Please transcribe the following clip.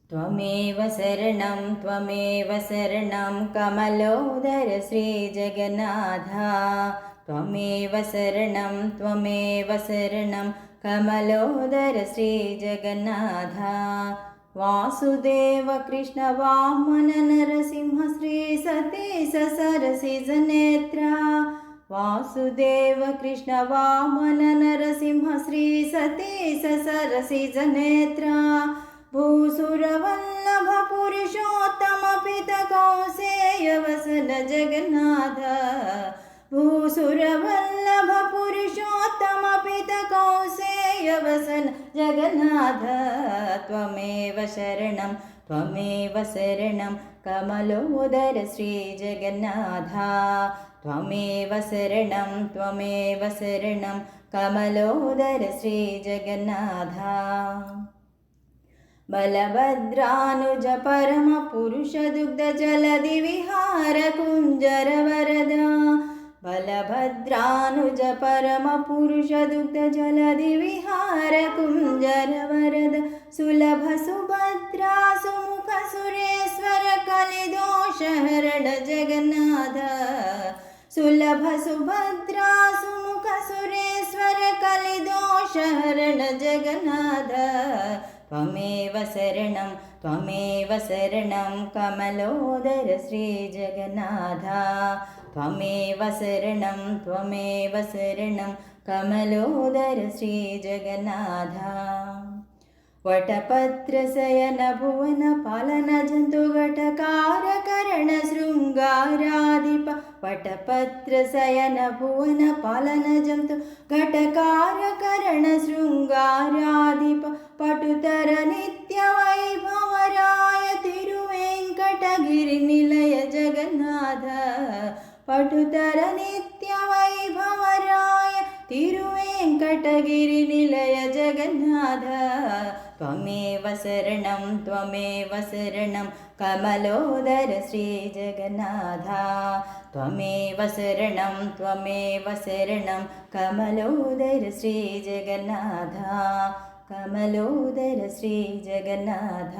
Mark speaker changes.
Speaker 1: त्वमेव शरणं कमलोदर श्रीजगन्नाथ। त्वमेव शरणं कमलोदर श्रीजगन्नाथ। वासुदेव कृष्ण वामन नरसिंह श्री सतीश सरसिजनेत्रा। वासुदेव कृष्ण वामन नरसिंह श्री सतीश सरसिजनेत्रा। भूसुरवल्लभ पुरुषोत्तम पित कौसेय वसन जगन्नाथ। भूसुरवल्लभ पुरुषोत्तम पित कौसेय वसन जगन्नाथ। त्वमेव शरणं कमलोदर श्रीजगन्नाथ। त्वमेव शरणं कमलोदर श्रीजगन्नाथ। बलभद्रानुज परम पुरुष दुग्ध जलधि विहार कुंजर वरदा। बलभद्रानुज परम पुरुष दुग्ध जलधि विहार कुंजर वरद। सुलभ सुभद्रा सुमुख सुरेश्वर कलिदोष हरण जगन्नाथ। सुलभ सुभद्रा सुमुख सुरेश्वर कलिदोष हरण जगन्नाथ। त्वमेव शरणं कमलोदर श्रीजगन्नाथ। त्वमेव शरणं कमलोदर श्रीजगन्नाथ। वटपत्रशयन भुवन पालन जन्तुघटकार करण शृङ्गाराधिप। वटपत्रशयन भुवन पालन जन्तु घटकार करण शृङ्गाराधिप। पटुतर नित्य वैभवराय तिरुवेङ्कटगिरि निलय जगन्नाथ। पटुतर नित्य वैभवराय तिरुवेङ्कटगिरि निलय जगन्नाथ। त्वमेव शरणं कमलोदर श्रीजगन्नाथ। त्वमेव शरणं कमलोदर श्रीजगन्नाथ। कमलोदर श्रीजगन्नाथ।